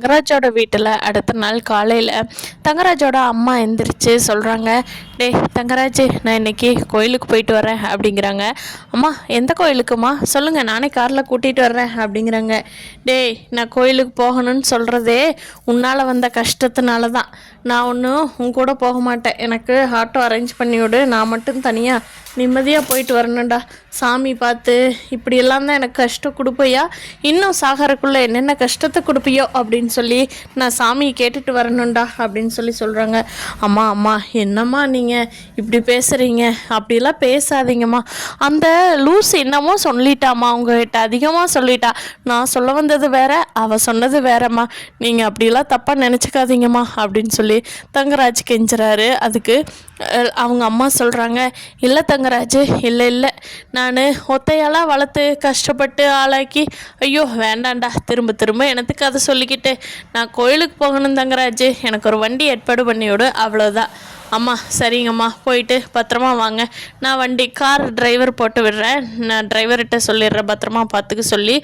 தங்கராஜோட வீட்டில் அடுத்த நாள் காலையில் தங்கராஜோட அம்மா எந்திரிச்சு சொல்கிறாங்க, டேய் தங்கராஜ், நான் இன்னைக்கு கோயிலுக்கு போயிட்டு வரேன் அப்படிங்கிறாங்க. அம்மா எந்த கோயிலுக்குமா சொல்லுங்கள், நானே காரில் கூட்டிகிட்டு வர்றேன் அப்படிங்கிறாங்க. டேய், நான் கோயிலுக்கு போகணும்னு சொல்கிறதே உன்னால் வந்த கஷ்டத்தினால தான். நான் ஒன்றும் உன் கூட போக மாட்டேன். எனக்கு ஆட்டோ அரேஞ்ச் பண்ணி விடு, நான் மட்டும் தனியாக நிம்மதியாக போயிட்டு வரணும்டா. சாமி பார்த்து இப்படியெல்லாம் தான் எனக்கு கஷ்டம் கொடுப்பையா, இன்னும் சாகரக்குள்ளே என்னென்ன கஷ்டத்தை கொடுப்பியோ அப்படின்னு சொல்லி நான் சாமியை கேட்டுட்டு வரணும்டா அப்படின்னு சொல்லி சொல்கிறாங்க. அம்மா அம்மா என்னம்மா நீங்கள் இப்படி பேசுகிறீங்க, அப்படிலாம் பேசாதீங்கம்மா. அந்த லூஸ் என்னமோ சொல்லிட்டாம்மா, உங்ககிட்ட அதிகமாக சொல்லிட்டா. நான் சொல்ல வந்தது வேற, அவள் சொன்னது வேறம்மா. நீங்கள் அப்படிலாம் தப்பாக நினச்சிக்காதீங்கம்மா அப்படின்னு சொல்லி தங்கராஜ் கெஞ்சுறாரு. அதுக்கு அவங்க அம்மா சொல்கிறாங்க, இல்லை தங்கராஜ், இல்லை நான் ஒத்தையாலாம் வளர்த்து கஷ்டப்பட்டு ஆளாக்கி, ஐயோ வேண்டாண்டா, திரும்ப திரும்ப எனக்கு அதை சொல்லிக்கிட்டு நான் கோயிலுக்கு போகணும் தங்கராஜ், எனக்கு ஒரு வண்டி ஏற்பாடு பண்ணிவிடு, அவ்வளோதான். அம்மா சரிங்கம்மா, போயிட்டு பத்திரமா வாங்க, நான் கார் டிரைவர் போட்டு விடுறேன், நான் டிரைவர்கிட்ட சொல்லிடுறேன் பத்திரமா பார்த்துக்க சொல்லி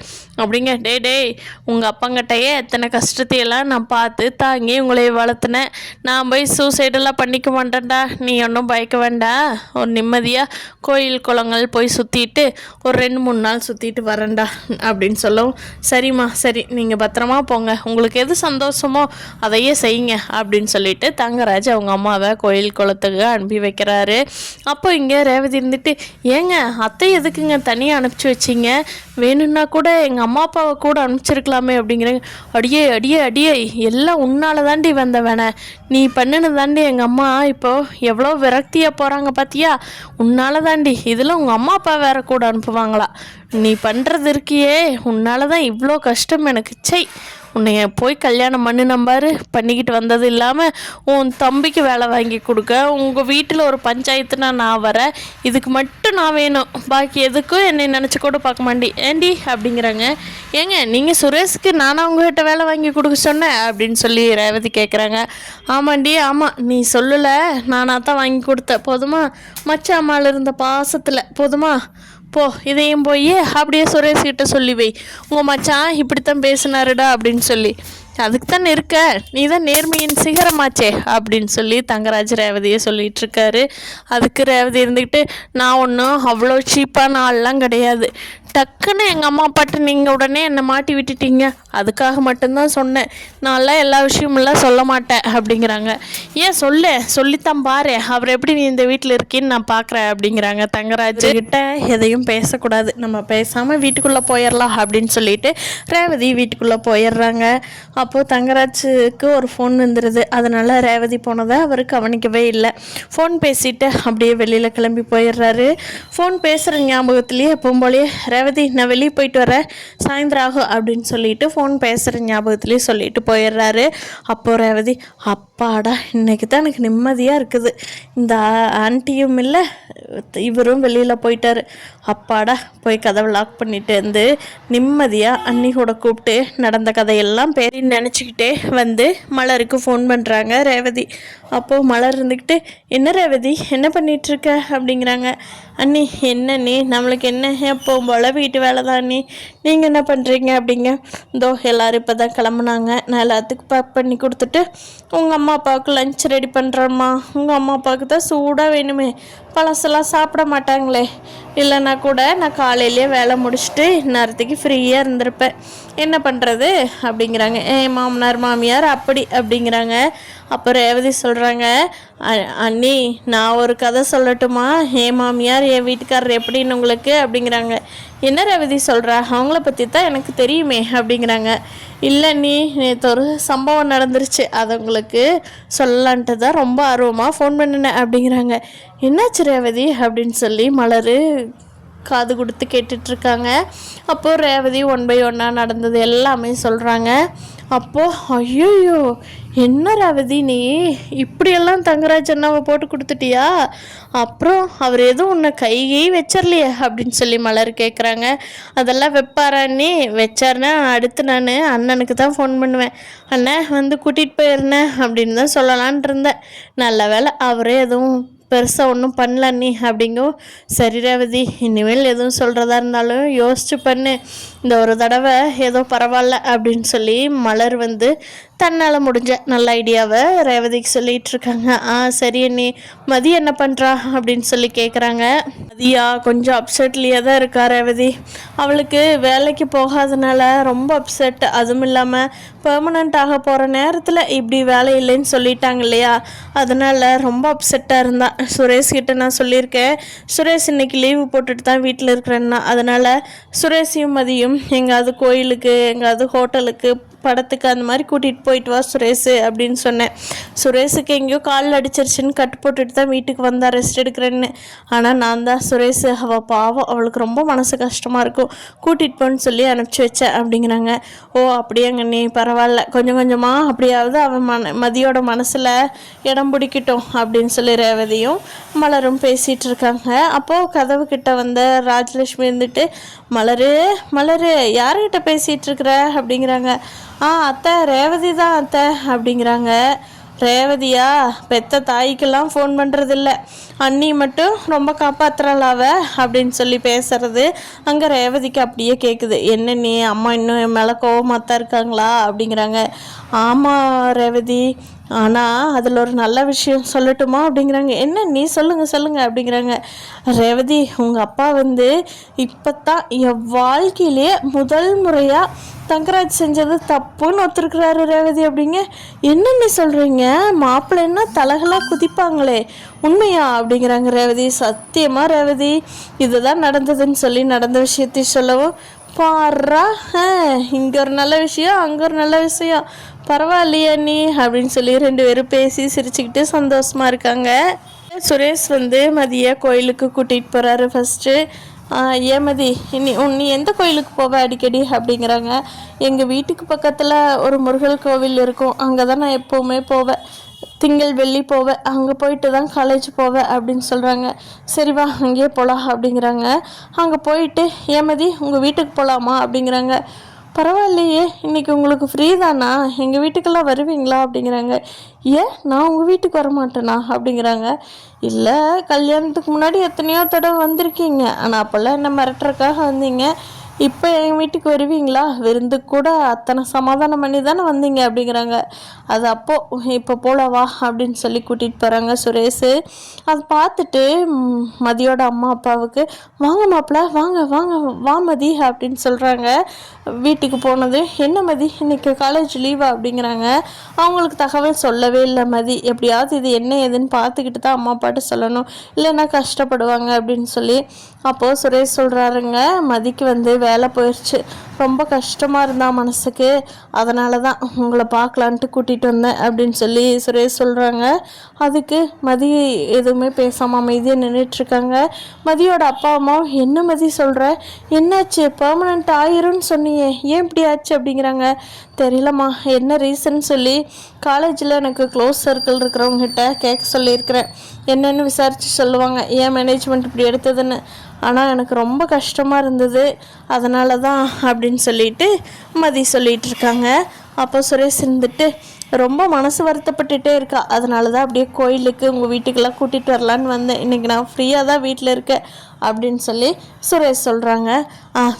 அப்படிங்க. டேய், உங்கள் அப்பங்கிட்டையே எத்தனை கஷ்டத்தையெல்லாம் நான் பார்த்து தாங்கி உங்களை வளர்த்துனேன். நான் போய் சூசைடெல்லாம் பண்ணிக்க மாட்டேன்டா, நீ ஒன்றும் பயக்க வேண்டாம். ஒரு நிம்மதியாக கோயில் குளங்கள் போய் சுற்றிட்டு ஒரு 2-3 நாள் சுற்றிட்டு வரேன்டா அப்படின்னு சொல்லவும், சரிம்மா சரி, நீங்கள் பத்திரமா போங்க, உங்களுக்கு எது சந்தோஷமோ அதையே செய்யுங்க அப்படின்னு சொல்லிட்டு தங்கராஜ் அவங்க அம்மாவை கோயில் குளத்துக்கு அனுப்பி வைக்கிறாரு. அப்போ இங்கே ரேவதி இருந்துட்டு, ஏங்க அத்தை எதுக்குங்க தனியாக அனுப்பிச்சி வச்சிங்க, வேணும்னா கூட எங்கள் அம்மா அப்பாவை கூட அனுப்பிச்சிருக்கலாமே அப்படிங்கிறாங்க. அடியே எல்லாம் உன்னால தாண்டி வந்தவன, நீ பண்ணுன்னு தாண்டி எங்கள் அம்மா இப்போ எவ்வளோ விரக்தியாக போகிறாங்க பார்த்தியா, உன்னால தாண்டி. இதில் உங்கள் அம்மா அப்பா வேற கூட அனுப்புவாங்களா, நீ பண்ணுறது இருக்கியே, உன்னால தான் இவ்வளோ கஷ்டம் எனக்கு. சை, உன்னைய போய் கல்யாணம் பண்ணு நம்பாரு, பண்ணிக்கிட்டு வந்தது இல்லாமல் உன் தம்பிக்கு வேலை வாங்கி கொடுக்க, உங்கள் வீட்டில் ஒரு பஞ்சாயத்துனா நான் வரேன், இதுக்கு மட்டும் நான் வேணும், பாக்கி எதுக்கும் என்னை நினச்சி கூட பார்க்க மாட்டேன் ஏண்டி அப்படிங்கிறாங்க. ஏங்க நீங்கள் சுரேஷுக்கு நானும் உங்ககிட்ட வேலை வாங்கி கொடுக்க சொன்னேன் அப்படின்னு சொல்லி ரேவதி கேட்குறாங்க. ஆமாண்டி ஆமாம், நீ சொல்லலை, நானாக தான் வாங்கி கொடுத்தேன், போதுமா, மச்ச அம்மாவில் இருந்த பாசத்தில், போதுமா போ, இதையும் போய் அப்படியே சுரேஷ்கிட்ட சொல்லி வை, உங்கள் மச்சான் இப்படித்தான் பேசினாருடா அப்படின்னு சொல்லி, அதுக்கு தான் இருக்க, நீ தான் நேர்மையின் சிகரமாச்சே அப்படின்னு சொல்லி தங்கராஜ் ரேவதியை சொல்லிகிட்டு இருக்காரு. அதுக்கு ரேவதி இருந்துக்கிட்டு, நான் ஒன்றும் அவ்வளோ சீப்பான ஆள்லாம் கிடையாது, டக்குன்னு எங்கள் அம்மா அப்பாட்ட நீங்கள் உடனே என்னை மாட்டி விட்டுட்டீங்க, அதுக்காக மட்டும்தான் சொன்னேன், நான்லாம் எல்லா விஷயமெல்லாம் சொல்ல மாட்டேன் அப்படிங்கிறாங்க. ஏன் சொல்லித்தான் பாரு, அவர் எப்படி நீ இந்த வீட்டில் இருக்கேன்னு நான் பார்க்குறேன் அப்படிங்கிறாங்க. தங்கராஜ் கிட்ட எதையும் பேசக்கூடாது, நம்ம பேசாமல் வீட்டுக்குள்ளே போயிடலாம் அப்படின்னு சொல்லிட்டு ரேவதி வீட்டுக்குள்ளே போயிடுறாங்க. அப்போது தங்கராஜுக்கு ஒரு ஃபோன் வந்துடுது. அதனால் ரேவதி போனதை அவர் கவனிக்கவே இல்லை. ஃபோன் பேசிட்டு அப்படியே வெளியில் கிளம்பி போயிடுறாரு. ஃபோன் பேசுகிற ஞாபகத்துலேயே எப்பவும் போலேயே, ரேவதி நான் வெளியே போயிட்டு வரேன், சாயந்தரம் ஆகும் அப்படின்னு சொல்லிட்டு ஃபோன் பேசுகிற ஞாபகத்துலேயே சொல்லிட்டு போயிடுறாரு. அப்போது ரேவதி, அப்பாடா இன்றைக்கி தான் எனக்கு நிம்மதியாக இருக்குது, இந்த ஆன்ட்டியும் இல்லை இவரும் வெளியில் போயிட்டார், அப்பாடா போய் கதவை லாக் பண்ணிட்டு வந்து நிம்மதியாக அண்ணி கூட கூப்பிட்டு நடந்த கதையெல்லாம் பேரின்னு நினச்சிக்கிட்டே வந்து மலருக்கு ஃபோன் பண்ணுறாங்க ரேவதி. அப்போது மலர் இருந்துக்கிட்டு, என்ன ரேவதி என்ன பண்ணிகிட்ருக்க அப்படிங்கிறாங்க. அண்ணி என்ன நீ, நம்மளுக்கு என்ன எப்போவும் போல் வீட்டு வேலை தான் அண்ணி, நீங்கள் என்ன பண்ணுறீங்க அப்படிங்க. இதோ எல்லோரும் இப்போ தான் கிளம்புனாங்க, நான் எல்லாத்துக்கும் பேக் பண்ணி கொடுத்துட்டு உங்கள் அம்மா அப்பாவுக்கு லஞ்ச் ரெடி பண்ணுறேம்மா, உங்கள் அம்மா அப்பாவுக்கு தான் சூடாக வேணுமே, பழசெல்லாம் சாப்பிட மாட்டாங்களே, இல்லைன்னா கூட நான் காலையிலேயே வேலை முடிச்சுட்டு இந்நேரத்துக்கு ஃப்ரீயாக இருந்திருப்பேன், என்ன பண்ணுறது அப்படிங்கிறாங்க. மாமனார் மாமியார் அப்படி அப்படிங்கிறாங்க. அப்போ ரேவதி சொல்கிறாங்க, அண்ணி நான் ஒரு கதை சொல்லட்டுமா, என் மாமியார் என் வீட்டுக்காரர் எப்படின்னு உங்களுக்கு அப்படிங்கிறாங்க. என்ன ரேவதி சொல்கிறா, அவங்கள பற்றி தான் எனக்கு தெரியுமே அப்படிங்கிறாங்க. இல்லை நீ நேற்று ஒரு சம்பவம் நடந்துருச்சு, அதை உங்களுக்கு சொல்லலான்ட்டு தான் ரொம்ப ஆர்வமாக ஃபோன் பண்ணினேன் அப்படிங்கிறாங்க. என்னாச்சு ரேவதி அப்படின்னு சொல்லி மலர் காது கொடுத்து கேட்டுட்ருக்காங்க. அப்போது ரேவதி 1 by 1 நடந்தது எல்லாமே சொல்கிறாங்க. அப்போது ஐயோ என்ன ரேவதி நீ இப்படியெல்லாம் தங்கராஜ் அண்ணாவை போட்டு கொடுத்துட்டியா, அப்புறம் அவர் எதுவும் உன்னை கையை வச்சிடலையே அப்படின்னு சொல்லி மலர் கேட்குறாங்க. அதெல்லாம் வைப்பாரா நீ, வச்சாருன்னா அடுத்து நான் அண்ணனுக்கு தான் ஃபோன் பண்ணுவேன், அண்ணன் வந்து கூட்டிகிட்டு போயிருந்தேன் அப்படின்னு தான் சொல்லலான் இருந்தேன், நல்ல வேலை அவரே எதுவும் பெருசாக ஒன்றும் பண்ணல நீ அப்படிங்கும். சரி ரேவதி, இனிமேல் எதுவும் சொல்கிறதா இருந்தாலும் யோசிச்சு பண்ணு, இந்த ஒரு தடவை ஏதோ பரவாயில்ல அப்படின்னு சொல்லி மலர் வந்து தன்னால் முடிஞ்ச நல்ல ஐடியாவை ரேவதிக்கு சொல்லிகிட்டு இருக்காங்க. சரி நீ மதி என்ன பண்ணுறா அப்படின்னு சொல்லி கேட்குறாங்க. மதியா கொஞ்சம் அப்செட்லேயே தான் இருக்கா ரேவதி. அவளுக்கு வேலைக்கு போகாதனால ரொம்ப அப்செட். அதுவும் இல்லாமல் பெர்மனண்ட் ஆக போகிற நேரத்தில் இப்படி வேலை இல்லைன்னு சொல்லிட்டாங்க இல்லையா, அதனால் ரொம்ப அப்செட்டாக இருந்தான். சுரேஷ் கிட்ட நான் சொல்லியிருக்கேன், சுரேஷ் இன்னைக்கு லீவு போட்டுட்டு தான் வீட்டில் இருக்கிறேன்னா, அதனால் சுரேஷையும் மதியும் எங்காவது கோயிலுக்கு எங்காவது ஹோட்டலுக்கு படத்துக்கு அந்த மாதிரி கூட்டிகிட்டு போயிட்டு வா சுரேஷ் அப்படின்னு சொன்னேன். சுரேஷுக்கு எங்கேயோ காலில் அடிச்சிருச்சுன்னு கட்டு போட்டுட்டு தான் வீட்டுக்கு வந்தா ரெஸ்ட் எடுக்கிறேன்னு. ஆனால் நான் தான் சுரேஷ் அவள் பாவம், அவளுக்கு ரொம்ப மனசு கஷ்டமாக இருக்கும், கூட்டிகிட்டு போன்னு சொல்லி அனுப்பிச்சி வச்சேன் அப்படிங்கிறாங்க. ஓ அப்படியாங்க நீ பரவாயில்ல, கொஞ்சம் கொஞ்சமாக அப்படியாவது அவன் மதியோட மனசில் இடம் பிடிக்கட்டும் அப்படின்னு சொல்லி ரேவதியும் மலரும் பேசிகிட்டு இருக்காங்க. அப்போது கதவு கிட்ட வந்த ராஜலட்சுமி இருந்துட்டு மலரு மலரு யார்கிட்ட பேசிகிட்டு இருக்கிற அப்படிங்கிறாங்க. அத்தை ரேவதி தான் அத்தை அப்படிங்கிறாங்க. ரேவதியா பெத்த தாய்க்கெல்லாம் ஃபோன் பண்ணுறதில்ல, அண்ணி மட்டும் ரொம்ப காப்பாற்றுறாளாவ அப்படின்னு சொல்லி பேசுறது அங்கே ரேவதிக்கு அப்படியே கேட்குது. என்ன நீ அம்மா இன்னும் என் மேலே கோவமாக தான் இருக்காங்களா அப்படிங்கிறாங்க. ஆமாம் ரேவதி, ஆனால் அதில் ஒரு நல்ல விஷயம் சொல்லட்டுமா அப்படிங்கிறாங்க. என்ன நீ சொல்லுங்கள் அப்படிங்கிறாங்க. ரேவதி உங்கள் அப்பா வந்து இப்போ தான் என் வாழ்க்கையிலேயே முதல் முறையாக தங்கராஜ் செஞ்சது தப்புன்னு ஒத்துருக்குறாரு ரேவதி அப்படிங்க. என்ன நீ சொல்கிறீங்க, மாப்பிள்ளைன்னா தலகலாக குதிப்பாங்களே உண்மையா அப்படிங்கிறாங்க ரேவதி. சத்தியமாக ரேவதி இதுதான் நடந்ததுன்னு சொல்லி நடந்த விஷயத்தை சொல்லவும், பாரா இங்கே ஒரு நல்ல விஷயம் அங்கே ஒரு நல்ல விஷயம், பரவாயில்லையா நீ அப்படின்னு சொல்லி ரெண்டு பேரும் பேசி சிரிச்சுக்கிட்டு சந்தோஷமாக இருக்காங்க. சுரேஷ் வந்து மதிய கோயிலுக்கு கூட்டிகிட்டு போகிறாரு. ஃபஸ்ட்டு ஏமதி நீ எந்த கோயிலுக்கு போவ அடிக்கடி அப்படிங்கிறாங்க. எங்கள் வீட்டுக்கு பக்கத்தில் ஒரு முருகல் கோவில் இருக்கும், அங்கே தான் நான் எப்போவுமே போவேன், திங்கள் வெள்ளி போவேன், அங்கே போயிட்டு தான் காலேஜ் போவேன் அப்படின்னு சொல்கிறாங்க. சரிவா அங்கேயே போகலாம் அப்படிங்கிறாங்க. அங்கே போயிட்டு ஏமதி உங்கள் வீட்டுக்கு போகலாமா அப்படிங்கிறாங்க. பரவாயில்லையே இன்றைக்கி உங்களுக்கு ஃப்ரீ தானா, எங்கள் வீட்டுக்கெல்லாம் வருவீங்களா அப்படிங்கிறாங்க. ஏன் நான் உங்கள் வீட்டுக்கு வரமாட்டேனா அப்படிங்கிறாங்க. இல்லை கல்யாணத்துக்கு முன்னாடி எத்தனையோ தடவை வந்திருக்கீங்க, ஆனால் அப்போல்லாம் என்ன மிரட்டுறக்காக வந்தீங்க, இப்போ எங்கள் வீட்டுக்கு வருவீங்களா, விருந்துக்கு கூட அத்தனை சமாதானம் பண்ணி தானே வந்தீங்க அப்படிங்கிறாங்க. அது அப்போது இப்போ போலவா அப்படின்னு சொல்லி கூட்டிகிட்டு போகிறாங்க சுரேஷ். அதை பார்த்துட்டு மதியோட அம்மா அப்பாவுக்கு வாங்க மாப்பிள்ள வாங்க வாங்க வா மதி அப்படின்னு சொல்கிறாங்க. வீட்டுக்கு போனது என்ன மதி இன்னைக்கு காலேஜ் லீவா அப்படிங்கிறாங்க. அவங்களுக்கு தகவல் சொல்லவே இல்லை மதி. எப்படியாவது இது என்ன ஏதுன்னு பார்த்துக்கிட்டு தான் அம்மா அப்பாட்ட சொல்லணும், இல்லைன்னா கஷ்டப்படுவாங்க அப்படின்னு சொல்லி. அப்போது சுரேஷ் சொல்கிறாருங்க, மதிக்கு வந்து வேலை போயிடுச்சு, ரொம்ப கஷ்டமாக இருந்தால் மனசுக்கு, அதனால தான் உங்களை பார்க்கலான்ட்டு கூட்டிகிட்டு வந்தேன் அப்படின்னு சொல்லி சுரேஷ் சொல்கிறாங்க. அதுக்கு மதி எதுவுமே பேசாமல் அமைதியாக நின்றுட்டுருக்காங்க. மதியோட அப்பா அம்மாவும் என்ன மதி சொல்கிற, என்னாச்சு பெர்மனண்ட் ஆயிரும்னு சொன்னியே ஏன் இப்படி ஆச்சு அப்படிங்கிறாங்க. தெரியலம்மா என்ன ரீசன் சொல்லி காலேஜில் எனக்கு க்ளோஸ் சர்க்கிள் இருக்கிறவங்ககிட்ட கேட்க சொல்லியிருக்கிறேன், என்னென்னு விசாரித்து சொல்லுவாங்க ஏன் மேனேஜ்மெண்ட் இப்படி எடுத்ததுன்னு. ஆனால் எனக்கு ரொம்ப கஷ்டமாக இருந்தது, அதனால தான் அப்படின்னு சொல்லிட்டு மதி சொல்லிகிட்டு இருக்காங்க. அப்போ சுரேஷ் இருந்துட்டு ரொம்ப மனசு வருத்தப்பட்டுட்டே இருக்கா, அதனால தான் அப்படியே கோயிலுக்கு உங்கள் வீட்டுக்கெல்லாம் கூட்டிகிட்டு வரலான்னு வந்தேன், இன்றைக்கி நான் ஃப்ரீயாக தான் வீட்டில் இருக்கேன் அப்படின்னு சொல்லி சுரேஷ் சொல்கிறாங்க.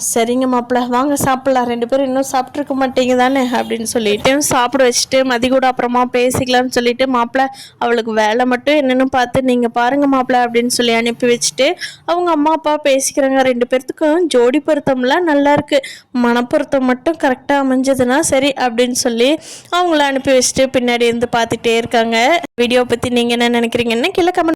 சரிங்க மாப்பிள்ள வாங்க சாப்பிட்லாம், ரெண்டு பேரும் இன்னும் சாப்பிட்ருக்க மாட்டீங்க தானே அப்படின்னு சொல்லிட்டு சாப்பிட வச்சுட்டு மதி கூட அப்புறமா பேசிக்கலாம்னு சொல்லிட்டு மாப்பிள்ள அவளுக்கு வேலை மட்டும் என்னென்னு பார்த்து நீங்கள் பாருங்கள் மாப்பிள்ள அப்படின்னு சொல்லி அனுப்பி வச்சுட்டு அவங்க அம்மா அப்பா பேசிக்கிறாங்க. ரெண்டு பேர்த்துக்கும் ஜோடி பொருத்தம்லாம் நல்லாயிருக்கு, மனப்பொருத்தம் மட்டும் கரெக்டாக அமைஞ்சதுன்னா சரி அப்படின்னு சொல்லி அவங்கள அனுப்பி வச்சுட்டு பின்னாடி இருந்து பார்த்துட்டே இருக்காங்க. வீடியோ பற்றி நீங்கள் என்ன நினைக்கிறீங்கன்னு கீழே கமெண்ட்